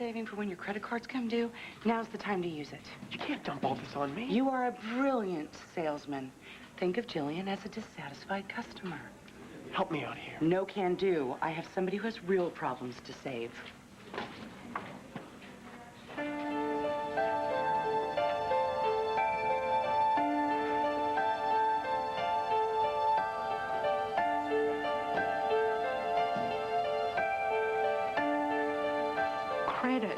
saving for when your credit cards come due, now's the time to use it. You can't dump all this on me. You are a brilliant salesman. Think of Jillian as a dissatisfied customer. Help me out here. No can do. I have somebody who has real problems to save. Credit.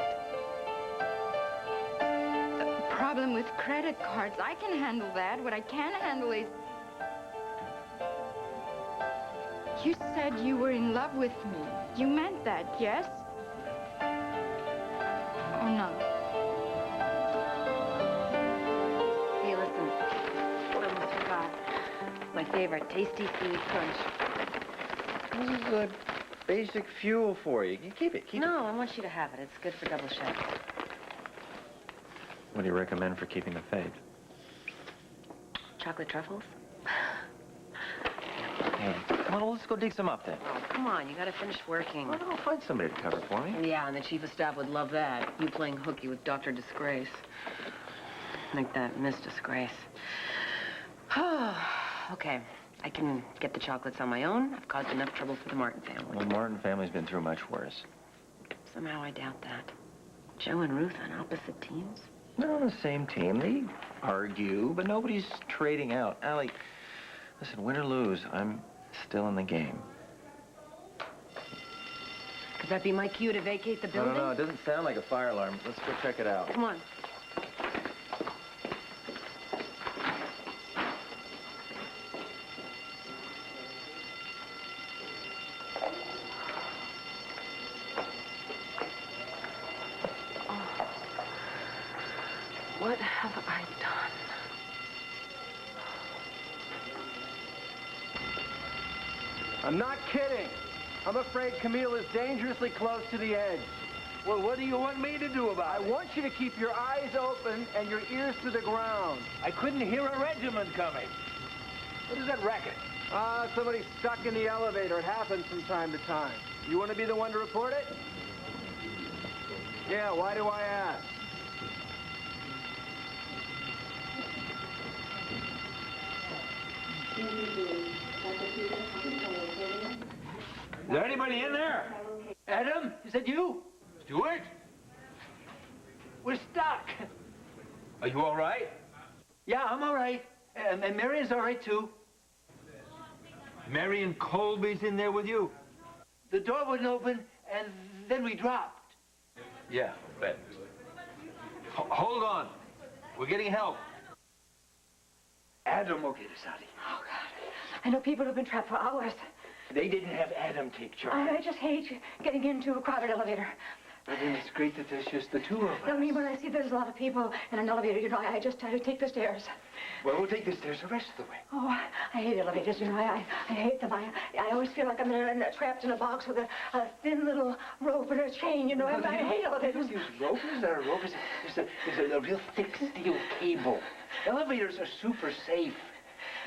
The problem with credit cards, I can handle that. What I can't handle is... You said you were in love with me. You meant that, yes? Or no? Hey, listen. I almost forgot. My favorite, tasty seed crunch. This is a basic fuel for you. You keep it, keep it. No, I want you to have it. It's good for double shots. What do you recommend for keeping the faith? Chocolate truffles? Hey, come on, let's go dig some up then. Oh, come on. You gotta finish working. Well, I'll find somebody to cover for me. Yeah, and the chief of staff would love that. You playing hooky with Dr. Disgrace. Like that Miss Disgrace. Okay. I can get the chocolates on my own. I've caused enough trouble for the Martin family. Well, Martin family's been through much worse. Somehow I doubt that. Joe and Ruth on opposite teams? They're on the same team. They argue, but nobody's trading out. Allie, listen, win or lose, I'm still in the game. Could that be my cue to vacate the building? No, it doesn't sound like a fire alarm. Let's go check it out. Come on. What have I done? I'm not kidding. I'm afraid Camille is dangerously close to the edge. Well, what do you want me to do about it? I want you to keep your eyes open and your ears to the ground. I couldn't hear a regiment coming. What is that racket? Somebody's stuck in the elevator. It happens from time to time. You want to be the one to report it? Yeah, why do I ask? Is there anybody in there? Adam, is that you? Stuart? We're stuck. Are you all right? Yeah, I'm all right. And Marion's all right, too. Marion Colby's in there with you? The door wouldn't open, and then we dropped. Yeah, bet. Hold on. We're getting help. Adam will get us out of here. Oh, God. I know people who've been trapped for hours. They didn't have Adam take charge. I just hate getting into a crowded elevator. But then it's great that there's just the two of us. I mean, when I see there's a lot of people in an elevator, you know, I just take the stairs. Well, we'll take the stairs the rest of the way. Oh, I hate elevators, you know. I hate them. I always feel like I'm trapped in a box with a thin little rope and a chain, you know. I hate elevators. Use rope? Is there a rope? There's a real thick steel cable. Elevators are super safe.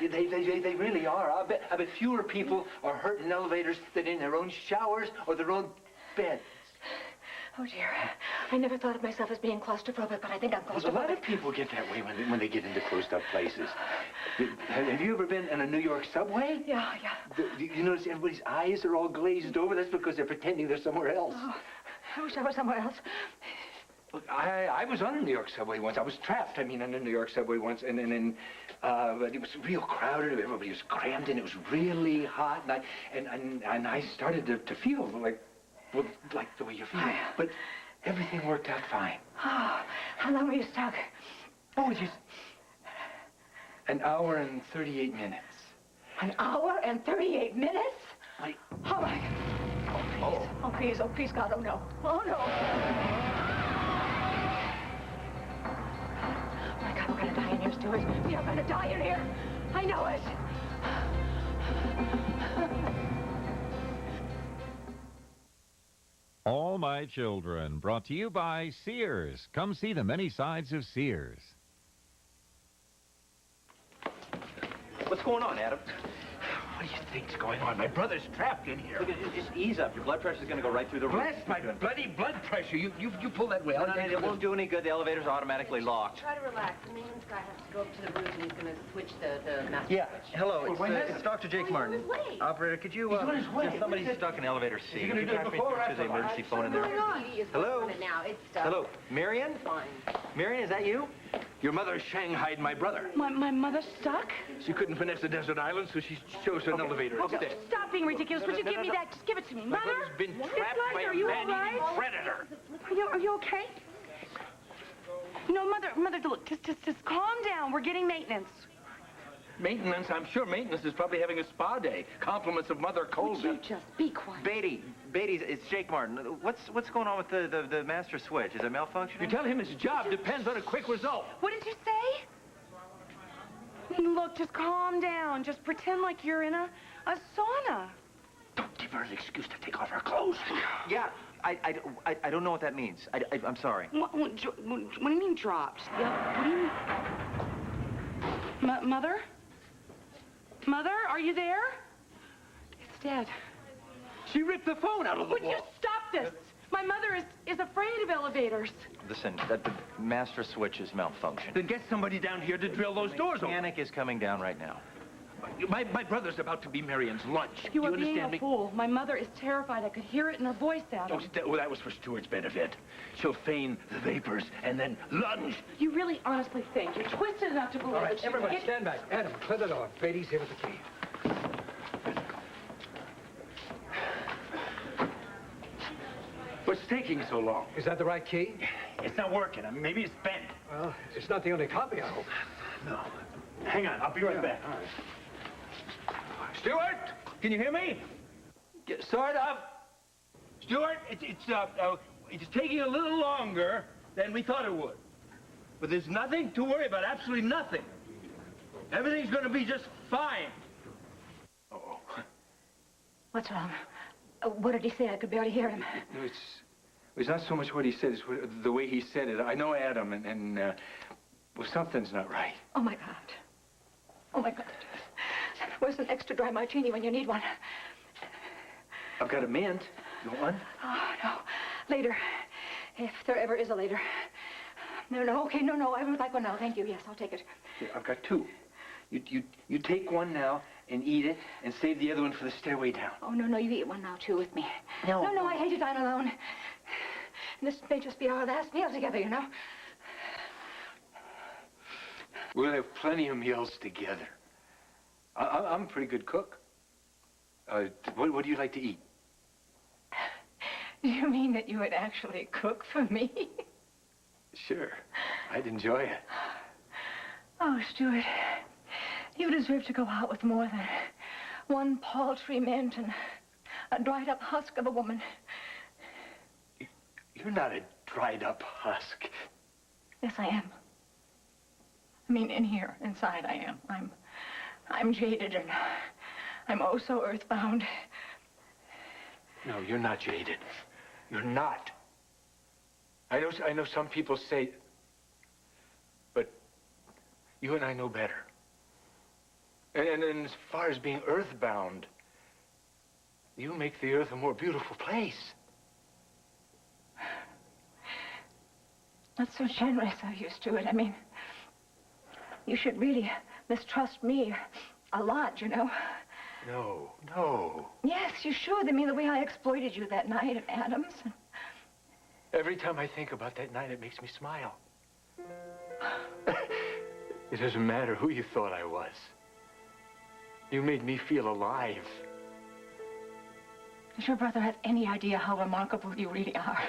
They really are. I bet fewer people are hurt in elevators than in their own showers or their own beds. Oh, dear. I never thought of myself as being claustrophobic, but I think I'm claustrophobic. Well, a lot of people get that way when they get into closed-up places. Have you ever been in a New York subway? Yeah. You notice everybody's eyes are all glazed over? That's because they're pretending they're somewhere else. Oh, I wish I was somewhere else. Look, I was on a New York subway once. I was trapped, on a New York subway once, and but it was real crowded. Everybody was crammed in. It was really hot, and I started to feel like the way you're feeling. But everything worked out fine. Oh, how long were you stuck? Oh, just an hour and 38 minutes. An hour and 38 minutes? Like, oh, my God. Oh, please. Oh, please, God. Oh, no. Oh, no. Oh, my God, we're going to die in here, Stuart. We are going to die in here. I know it. All My Children, brought to you by Sears. Come see the many sides of Sears. What's going on, Adam? What do you think's going on? My brother's trapped in here. Look, just ease up. Your blood pressure's going to go right through the roof. Bless my bloody blood pressure. You pull that way. No, it won't do any good. The elevator's automatically locked. Try to relax. The maintenance guy has to go up to the roof and he's going to switch the master Yeah. switch. Hello. It's, it's Dr. Jake Martin. Operator, could you? He's on his way. There's somebody stuck in elevator C. Is he gonna Could do you it pass me before or through to the after? emergency phone in there? Hello? Now it's Hello, Marion? fine. Marion, is that you? Your mother shanghaied my brother. My mother's stuck? She couldn't finesse the desert island, so she chose an elevator instead. Stop being ridiculous. Would you give me that? Just give it to me. My Mother? brother's been It's trapped like, by are a you all man-eating right? predator. Are you okay? You know, Mother, look, just calm down. We're getting maintenance. Maintenance, I'm sure maintenance is probably having a spa day. Compliments of Mother Would Colvin. you just be quiet? Beatty, it's Jake Martin. What's going on with the master switch? Is it malfunctioning? You tell him his job depends on a quick result. What did you say? Look, just calm down. Just pretend like you're in a sauna. Don't give her an excuse to take off her clothes. Yeah, I don't know what that means. I'm sorry. What do you mean dropped? Yeah, what do you mean? Mother? Mother, are you there? It's dead. She ripped the phone out of the Would you wall. stop this? My mother is afraid of elevators. Listen, the master switch is malfunctioned. Then get somebody down here to drill those doors open. Mechanic is coming down right now. My brother's about to be Marion's lunch. You are Do you being understand a me? fool. My mother is terrified. I could hear it in her voice, Adam. Oh, that was for Stuart's benefit. She'll feign the vapors and then lunge. You really honestly think you're twisted enough to believe that you can get... stand back. Adam, clear the door. Beatty's here with the key. What's taking so long? Is that the right key? It's not working. I mean, maybe it's bent. Well, it's not the only copy, I hope. No. Hang on. I'll be right back. All right. Stuart, can you hear me? Sort of. Stuart, it's taking a little longer than we thought it would. But there's nothing to worry about, absolutely nothing. Everything's going to be just fine. Uh-oh. What's wrong? What did he say? I could barely hear him. No, it's not so much what he said, it's the way he said it. I know Adam, and well, something's not right. Oh, my God. Oh, my God. Where's an extra dry martini when you need one? I've got a mint. You want one? Oh, no. Later. If there ever is a later. No, okay, no, I would like one now. Thank you. Yes, I'll take it. Here, I've got two. You take one now and eat it and save the other one for the stairway down. Oh, no, you eat one now, too, with me. No. No, I hate to dine alone. And this may just be our last meal together, you know. We'll have plenty of meals together. I'm a pretty good cook. What do you like to eat? Do you mean that you would actually cook for me? Sure. I'd enjoy it. Oh, Stuart, you deserve to go out with more than one paltry mint and a dried-up husk of a woman. You're not a dried-up husk. Yes, I am. I mean, in here, inside, I am. I'm jaded and I'm oh so earthbound. No, you're not jaded. You're not. I know some people say, but you and I know better. And as far as being earthbound, you make the earth a more beautiful place. That's so generous of you, Stuart. I mean, you should really mistrust me a lot, you know. No. Yes, you should. I mean, the way I exploited you that night at Adams. Every time I think about that night, it makes me smile. It doesn't matter who you thought I was. You made me feel alive. Does your brother have any idea how remarkable you really are?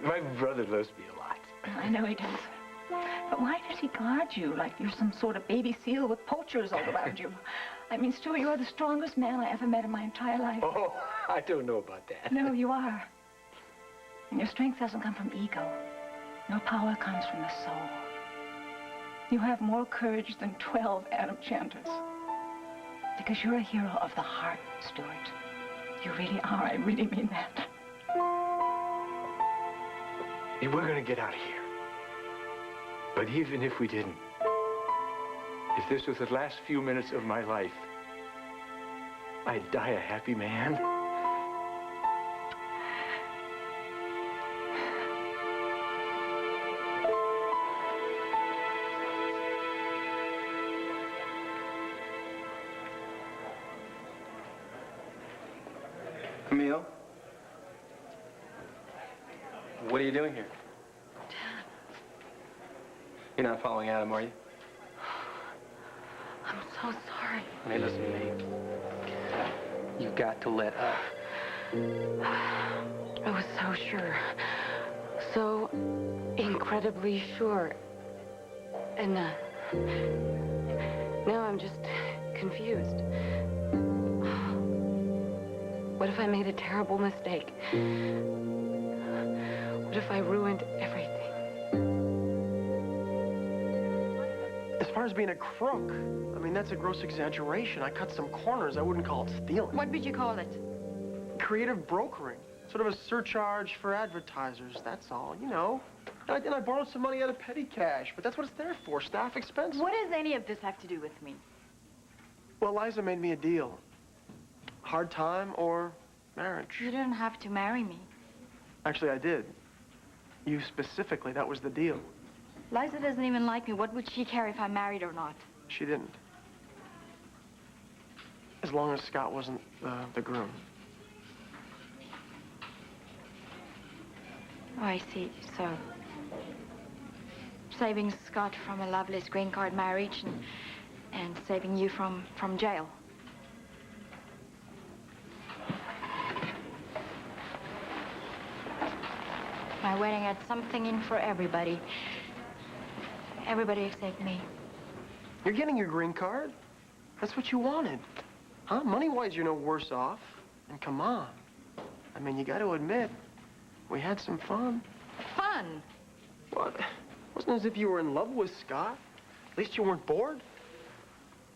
My brother loves me a lot. I know he does. But why does he guard you like you're some sort of baby seal with poachers all around you? I mean, Stuart, you're the strongest man I ever met in my entire life. Oh, I don't know about that. No, you are. And your strength doesn't come from ego. Your power comes from the soul. You have more courage than 12 Adam Chanters. Because you're a hero of the heart, Stuart. You really are. I really mean that. Hey, we're gonna get out of here. But even if we didn't, if this was the last few minutes of my life, I'd die a happy man. Camille? What are you doing here? Dad. You're not following Adam, are you? I'm so sorry. Hey, listen to me. You've got to let up. I was so sure. So incredibly sure. And now I'm just confused. What if I made a terrible mistake? What if I ruined everything? As far as being a crook, I mean, that's a gross exaggeration. I cut some corners. I wouldn't call it stealing. What would you call it? Creative brokering. Sort of a surcharge for advertisers, that's all, you know. And I borrowed some money out of petty cash, but that's what it's there for, staff expense. What does any of this have to do with me? Well, Liza made me a deal. Hard time or marriage. You don't have to marry me. Actually, I did. You specifically, that was the deal. Liza doesn't even like me. What would she care if I'm married or not? She didn't. As long as Scott wasn't the groom. Oh, I see. So, saving Scott from a loveless green card marriage and saving you from jail. My wedding had something in for everybody. Everybody except me. You're getting your green card. That's what you wanted. Huh? Money-wise, you're no worse off. And come on. I mean, you got to admit, we had some fun. Fun? What? It wasn't as if you were in love with Scott. At least you weren't bored.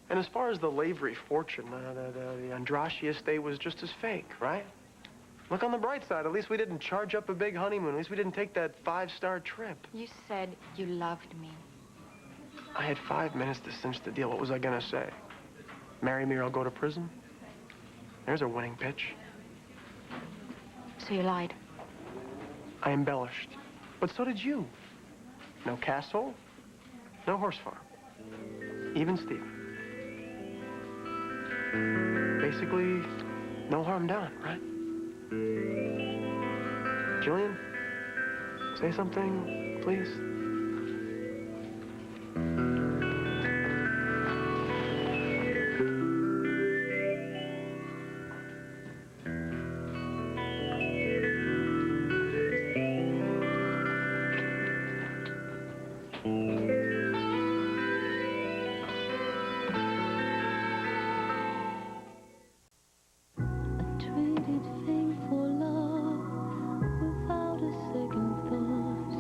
And as far as the Lavery fortune, the Andrashi estate was just as fake, right? Look on the bright side. At least we didn't charge up a big honeymoon. At least we didn't take that 5-star trip. You said you loved me. I had 5 minutes to cinch the deal. What was I gonna say? Marry me or I'll go to prison? There's a winning pitch. So you lied. I embellished. But so did you. No castle, no horse farm. Even Stephen. Basically, no harm done, right? Jillian, say something, please. Without a second thought,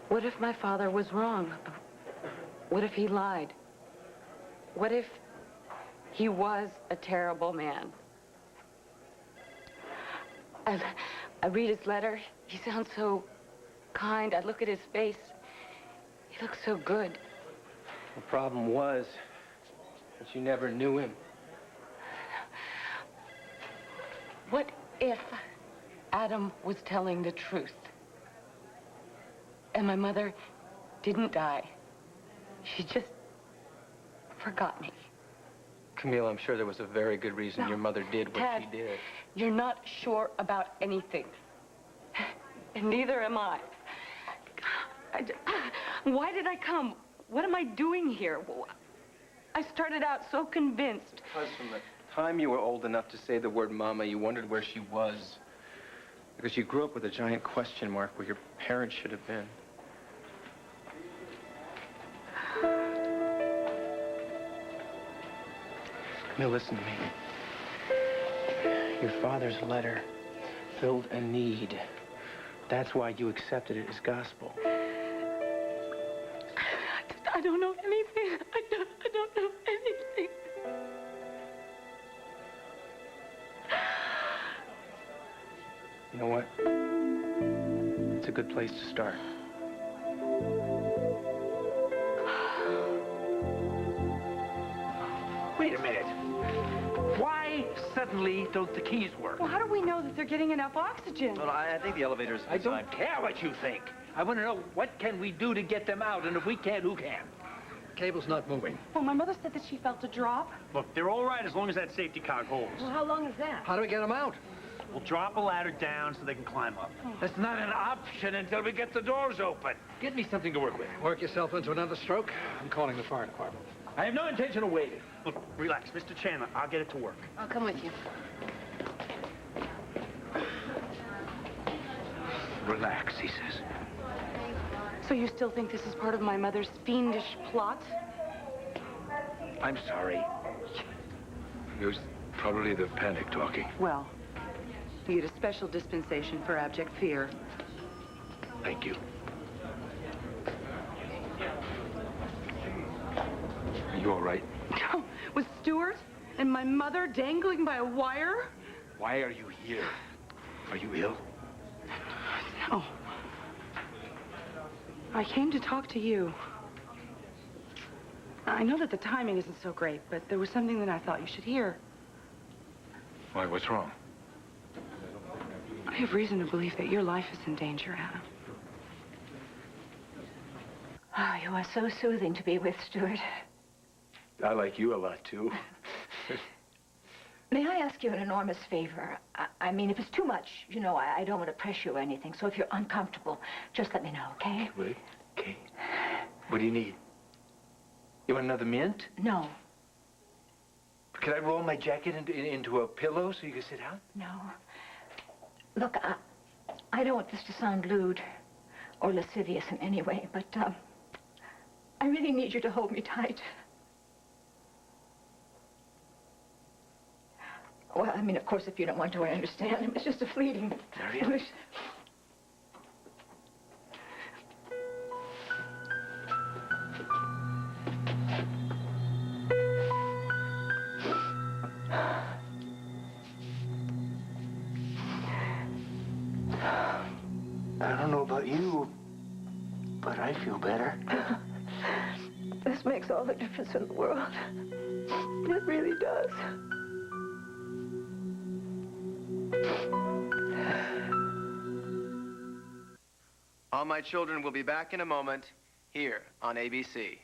What if my father was wrong? What if he lied? What if he was a terrible man? I read his letter. He sounds so kind. I look at his face. He looks so good. The problem was that you never knew him. What if Adam was telling the truth? And my mother didn't die. She just forgot me. Camille, I'm sure there was a very good reason your mother did what Ted, she did. You're not sure about anything. And neither am I. Why did I come? What am I doing here? I started out so convinced. Because from the time you were old enough to say the word Mama, you wondered where she was. Because you grew up with a giant question mark where your parents should have been. Camille, listen to me. Your father's letter filled a need. That's why you accepted it as gospel. I don't know anything. I don't know anything. You know what? It's a good place to start. Wait a minute. Why suddenly don't the keys work? Well, how do we know that they're getting enough oxygen? Well, I think the elevator's I don't care what you think. I want to know what can we do to get them out, and if we can't, who can? Cable's not moving. Well, my mother said that she felt a drop. Look, they're all right as long as that safety cog holds. Well, how long is that? How do we get them out? We'll drop a ladder down so they can climb up. That's not an option until we get the doors open. Get me something to work with. Work yourself into another stroke? I'm calling the fire department. I have no intention of waiting. Look, relax. Mr. Chandler, I'll get it to work. I'll come with you. Relax, he says. So you still think this is part of my mother's fiendish plot? I'm sorry. It was probably the panic talking. Well, you get a special dispensation for abject fear. Thank you. Are you all right? With Stuart and my mother dangling by a wire? Why are you here? Are you ill? No. I came to talk to you. I know that the timing isn't so great, but there was something that I thought you should hear. Why, what's wrong? I have reason to believe that your life is in danger, Adam. Oh, you are so soothing to be with, Stuart. I like you a lot, too. May I ask you an enormous favor? I mean, if it's too much, you know, I don't want to press you or anything. So if you're uncomfortable, just let me know, okay? Wait, okay. What do you need? You want another mint? No. Could I roll my jacket into a pillow so you can sit down? No. Look, I don't want this to sound lewd or lascivious in any way, but I really need you to hold me tight. Well, I mean, of course, if you don't want to, I understand. It was just a fleeting... Marian. It was... I don't know about you, but I feel better. This makes all the difference in the world. It really does. All My Children will be back in a moment here on ABC.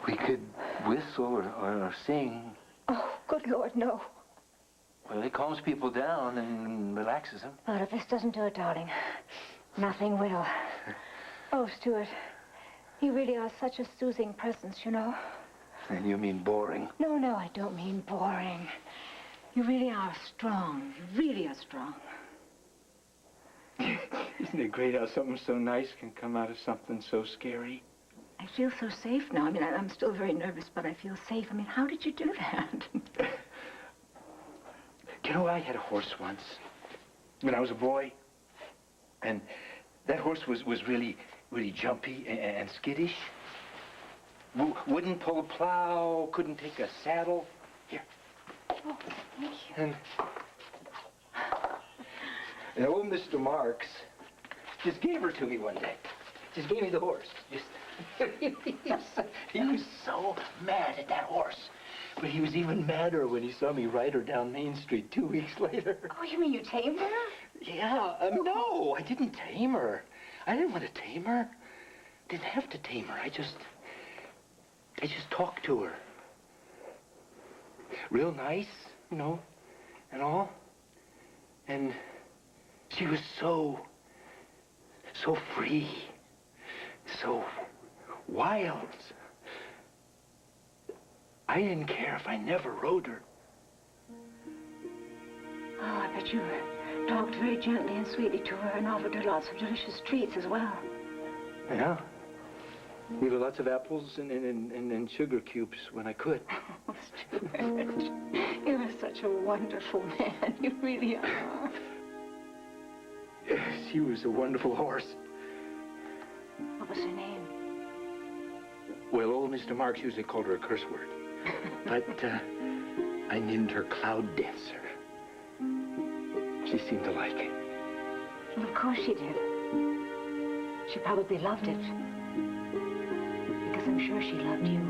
We could whistle or sing. Oh, good Lord, no. Well, it calms people down and relaxes them. But if this doesn't do it, darling, nothing will. Oh, Stuart, you really are such a soothing presence, you know. And you mean boring? No, no, I don't mean boring. You really are strong. You really are strong. Isn't it great how something so nice can come out of something so scary? I feel so safe now. I mean, I'm still very nervous, but I feel safe. I mean, how did you do that? You know, I had a horse once when I was a boy. And that horse was really jumpy and skittish. Wouldn't pull a plow, couldn't take a saddle. Here. Oh, thank you. And old Mr. Marks just gave her to me one day. Just gave me the horse. He was so mad at that horse. But he was even madder when he saw me ride her down Main Street 2 weeks later. Oh, you mean you tamed her? Yeah, no, I didn't tame her. I didn't want to tame her. Didn't have to tame her. I just talked to her. Real nice, you know, and all. And she was so free, so wild. I didn't care if I never rode her. Oh, I bet you talked very gently and sweetly to her and offered her lots of delicious treats as well. Yeah. Gave her lots of apples and sugar cubes when I could. Oh, Stuart, you are such a wonderful man. You really are. She was a wonderful horse. What was her name? Well, old Mr. Marks usually called her a curse word. But I named her Cloud Dancer. She seemed to like it. Well, of course she did. She probably loved it. Because I'm sure she loved you.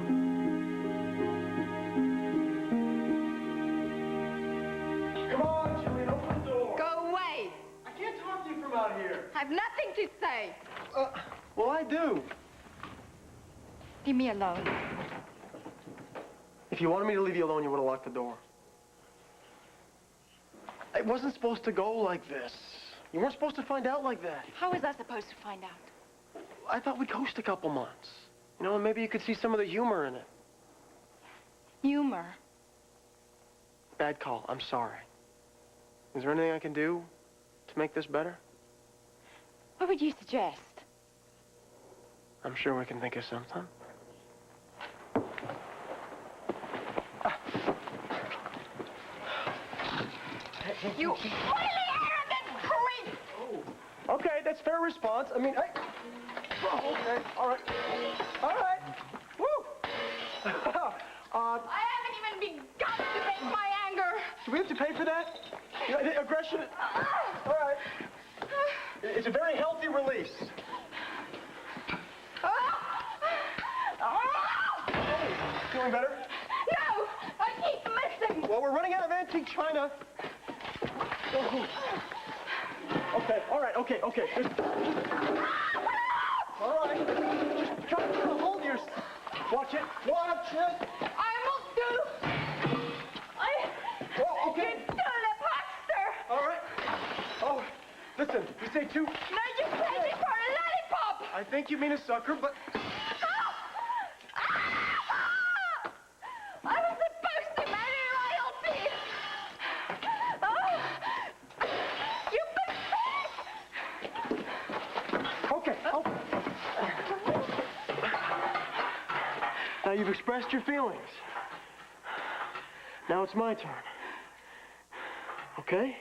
Come on, Julian, open the door. Go away. I can't talk to you from out here. I've nothing to say. Well, I do. Leave me alone. If you wanted me to leave you alone, you would have locked the door. It wasn't supposed to go like this. You weren't supposed to find out like that. How was I supposed to find out? I thought we'd coast a couple months. You know, and maybe you could see some of the humor in it. Humor. Bad call. I'm sorry. Is there anything I can do to make this better? What would you suggest? I'm sure we can think of something. You oily, arrogant creep! Oh. Okay, that's fair response. I mean, Oh, okay, all right. All right. Woo! I haven't even begun to make my anger. Do we have to pay for that? You know, the aggression... All right. It's a very healthy release. Feeling better? No! I keep missing! Well, we're running out of antique china. Okay, all right, okay. All right. Just try to hold your... Watch it. Watch it. I will do. Oh, okay. You dirty huckster! All right. Oh, listen, you say two... No, you take me for a lollipop! I think you mean a sucker, but... I was supposed to marry royalty! You pathetic! Okay. Now you've expressed your feelings. Now it's my turn. Okay?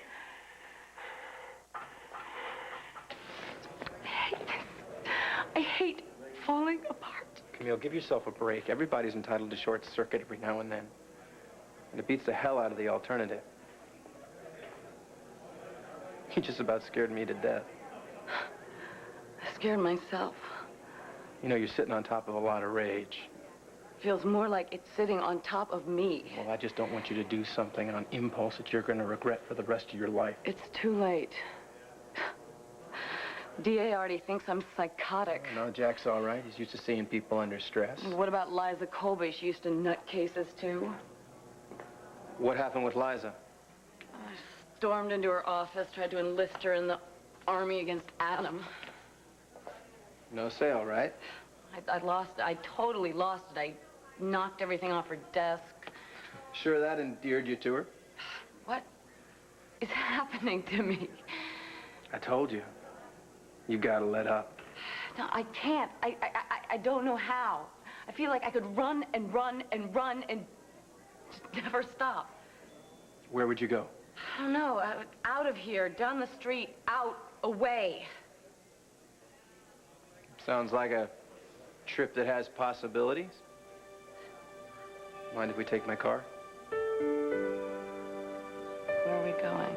I hate falling apart. Camille, give yourself a break. Everybody's entitled to short circuit every now and then. And it beats the hell out of the alternative. He just about scared me to death. I scared myself. You know, you're sitting on top of a lot of rage. Feels more like it's sitting on top of me. Well, I just don't want you to do something on impulse that you're going to regret for the rest of your life. It's too late. DA already thinks I'm psychotic. No, Jack's all right. He's used to seeing people under stress. What about Liza Colby? She used to nut cases, too. What happened with Liza? I stormed into her office, tried to enlist her in the army against Adam. No sale, right? I lost it. I totally lost it. I knocked everything off her desk. Sure that endeared you to her? What is happening to me? I told you. You gotta let up. No, I can't. I don't know how. I feel like I could run and run and run and just never stop. Where would you go? I don't know. Out of here, down the street, out, away. Sounds like a trip that has possibilities. Mind if we take my car? Where are we going?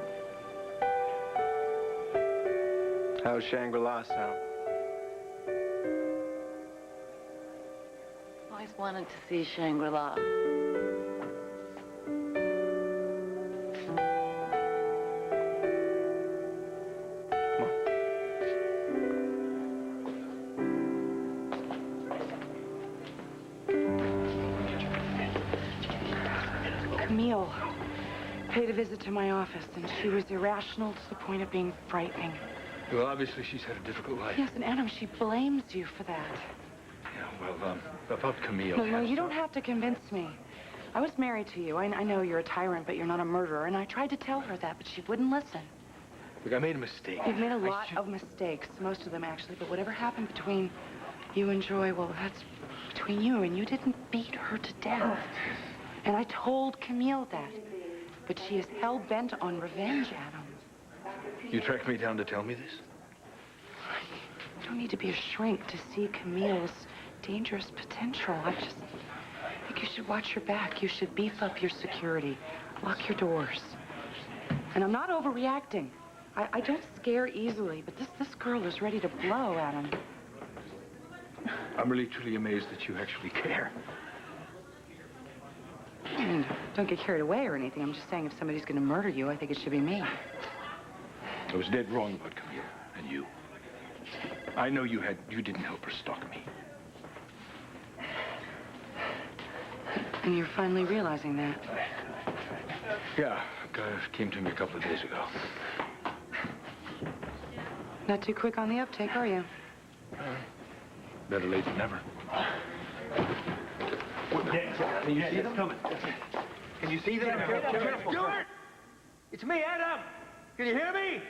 How's Shangri-La sound? Always wanted to see Shangri-La. Camille paid a visit to my office, and she was irrational to the point of being frightening. Well, obviously she's had a difficult life. Yes, and Adam, she blames you for that. Yeah, well, about Camille. No, you don't have to convince me. I was married to you. I know you're a tyrant, but you're not a murderer, and I tried to tell her that, but she wouldn't listen. Look, I made a mistake. You've made a lot of mistakes, most of them, actually, but whatever happened between you and Joy, well, that's between you, and you didn't beat her to death. And I told Camille that. But she is hell-bent on revenge, Adam. You tracked me down to tell me this? You don't need to be a shrink to see Camille's dangerous potential. I just think you should watch your back. You should beef up your security. Lock your doors. And I'm not overreacting. I don't scare easily, but this girl is ready to blow, Adam. I'm really truly amazed that you actually care. I mean, don't get carried away or anything. I'm just saying if somebody's going to murder you, I think it should be me. I was dead wrong about Camille and you. I know you didn't help her stalk me. And you're finally realizing that. Yeah, a guy came to me a couple of days ago. Not too quick on the uptake, are you? Better late than never. Can you see them? Coming. Can you see them? Careful. Stuart! It's me, Adam. Can you hear me?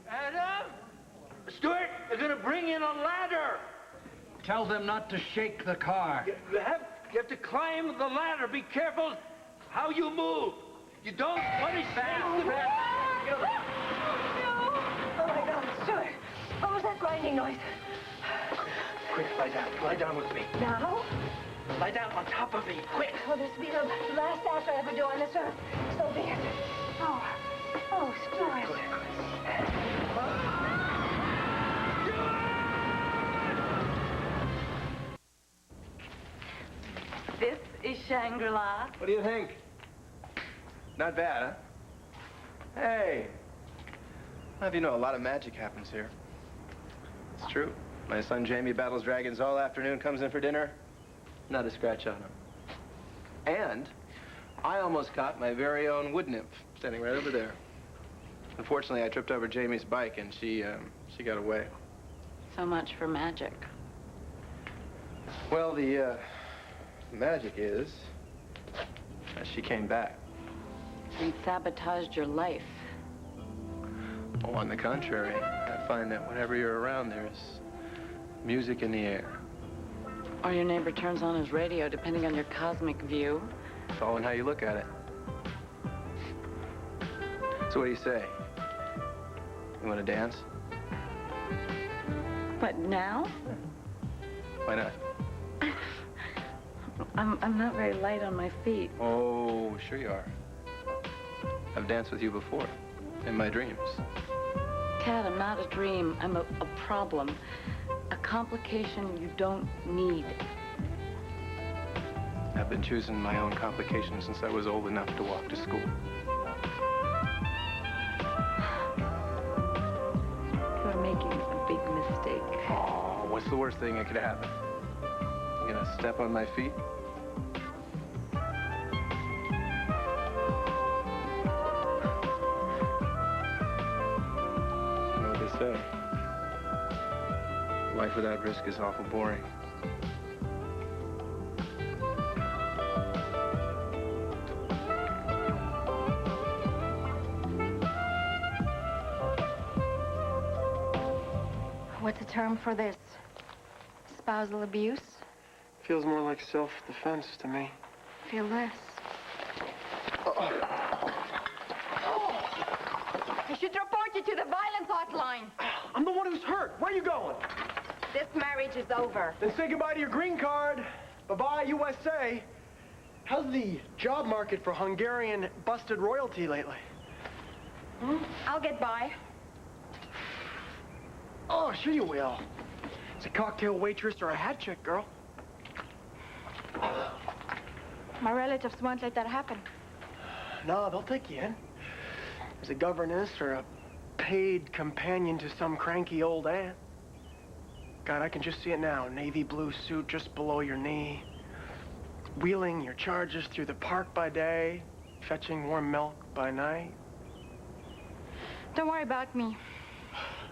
Adam? Stuart, they're gonna bring in a ladder. Tell them not to shake the car. You have to climb the ladder. Be careful how you move. You don't punish fast. Oh, my God, Stuart. What was that grinding noise? Quick, lie down. Lie down with me. Now? Lie down on top of me. Quick. Oh, this will be the last act I ever do on this earth. So be it. Oh, Stuart. This is Shangri-La. What do you think? Not bad, huh? Hey. Well, you know, a lot of magic happens here. It's true. My son Jamie battles dragons all afternoon, comes in for dinner. Not a scratch on him. And I almost caught my very own wood nymph standing right over there. Unfortunately, I tripped over Jamie's bike and she got away. So much for magic. Well, the magic is she came back. She sabotaged your life. Oh, on the contrary, I find that whenever you're around, there's music in the air. Or your neighbor turns on his radio, depending on your cosmic view. It's all in how you look at it. So what do you say? You want to dance? But now? Why not? I'm not very light on my feet. Oh, sure you are. I've danced with you before, in my dreams. Cat, I'm not a dream. I'm a problem. A complication you don't need. I've been choosing my own complications since I was old enough to walk to school. You're making a big mistake. Oh, what's the worst thing that could happen? You gonna step on my feet? You know what they say? Life without risk is awful boring. What's the term for this? Spousal abuse? Feels more like self-defense to me. Feel less. I should report you to the violence hotline. I'm the one who's hurt. Where are you going? This marriage is over. Then say goodbye to your green card. Bye-bye, USA. How's the job market for Hungarian busted royalty lately? I'll get by. Oh, sure you will. It's a cocktail waitress or a hat chick, girl. My relatives won't let that happen. No, they'll take you in. As a governess or a paid companion to some cranky old aunt. God, I can just see it now. Navy blue suit just below your knee. Wheeling your charges through the park by day. Fetching warm milk by night. Don't worry about me.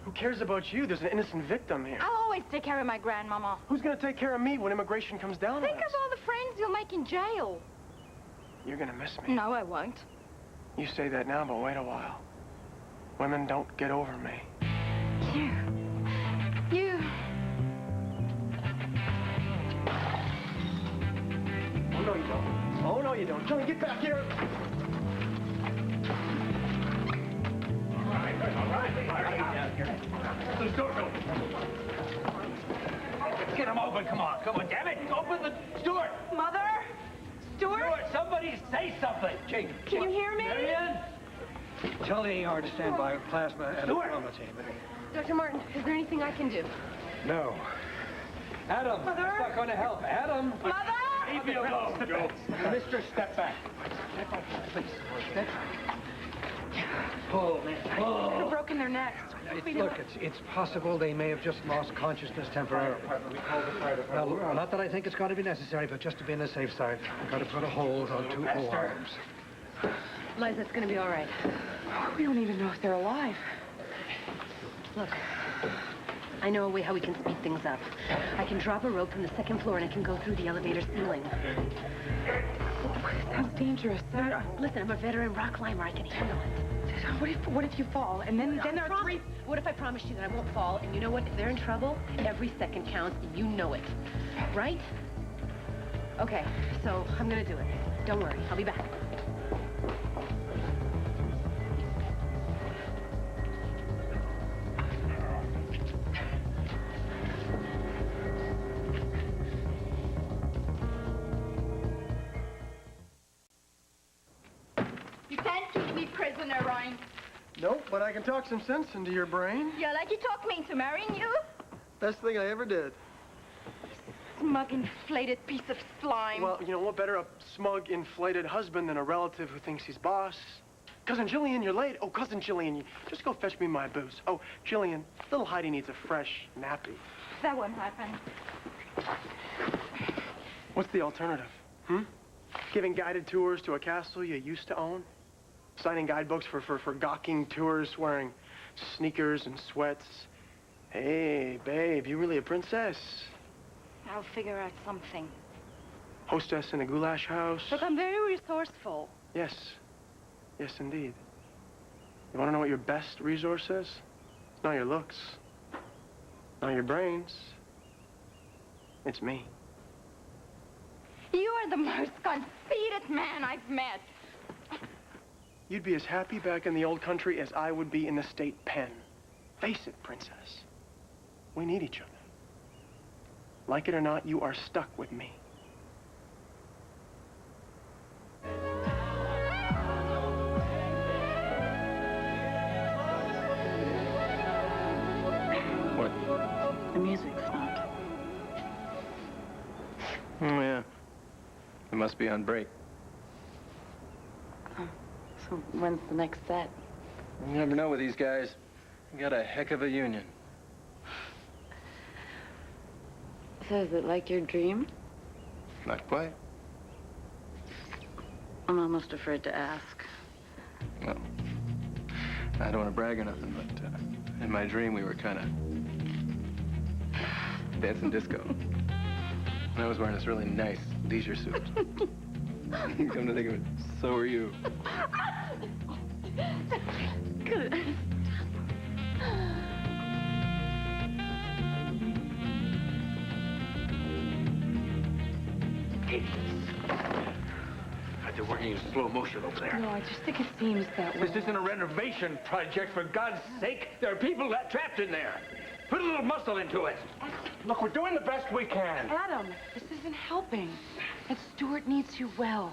Who cares about you? There's an innocent victim here. I'll always take care of my grandmama. Who's gonna take care of me when immigration comes down Think on of us? all the friends you'll make in jail. You're gonna miss me. No, I won't. You say that now, but wait a while. Women don't get over me. You. Oh, no, you don't. Oh, no, you don't. Johnny, get back here. Get him open, come on, damn it! Open the... Stuart! Mother? Stuart? Stuart, somebody say something! Jake. Can you hear me? Marianne? Tell the AR to stand by with plasma and Stuart! a trauma team. Dr. Martin, is there anything I can do? No. Adam, Mother? that's not going to help. Adam! Mother? Leave me alone, Joe. Mistress, step back. Step back, please. Step back. Pull, man. Could Pull. have broken their necks. Look, it's possible they may have just lost consciousness temporarily. Well, not that I think it's going to be necessary, but just to be on the safe side, I've got to put a hold on 2 arms. Liza, it's gonna be all right. We don't even know if they're alive. Look, I know a way how we can speed things up. I can drop a rope from the 2nd floor and it can go through the elevator ceiling. Sounds dangerous. Listen, I'm a veteran rock climber. I can handle it. What if you fall? And then there are 3... What if I promise you that I won't fall? And you know what? If they're in trouble, every second counts. You know it. Right? Okay, so I'm gonna do it. Don't worry. I'll be back. You can't keep me prisoner, Ryan. Nope, but I can talk some sense into your brain. Yeah, like you talked me into marrying you? Best thing I ever did. Smug, inflated piece of slime. Well, you know what better a smug, inflated husband than a relative who thinks he's boss? Cousin Jillian, you're late. Oh, Cousin Jillian, just go fetch me my booze. Oh, Jillian, little Heidi needs a fresh nappy. That won't happen. What's the alternative? Giving guided tours to a castle you used to own? Signing guidebooks for gawking tourists wearing sneakers and sweats? Hey, babe, you really a princess? I'll figure out something. Hostess in a goulash house? Look, I'm very resourceful. Yes. Yes, indeed. You want to know what your best resource is? It's not your looks. Not your brains. It's me. You are the most conceited man I've met. You'd be as happy back in the old country as I would be in the state pen. Face it, princess. We need each other. Like it or not, you are stuck with me. What? The music stopped. Oh, yeah. It must be on break. Oh, so when's the next set? You never know with these guys. You got a heck of a union. So is it like your dream? Not quite. I'm almost afraid to ask. Well, I don't want to brag or nothing, but in my dream we were kind of dancing disco. And I was wearing this really nice leisure suit. Come to think of it, so are you. Good. Katie. They're working in slow motion over there. No, I just think it seems that way. This isn't a renovation project, for God's sake. There are people trapped in there. Put a little muscle into it. Look, we're doing the best we can. Adam, this isn't helping. And Stuart needs you well.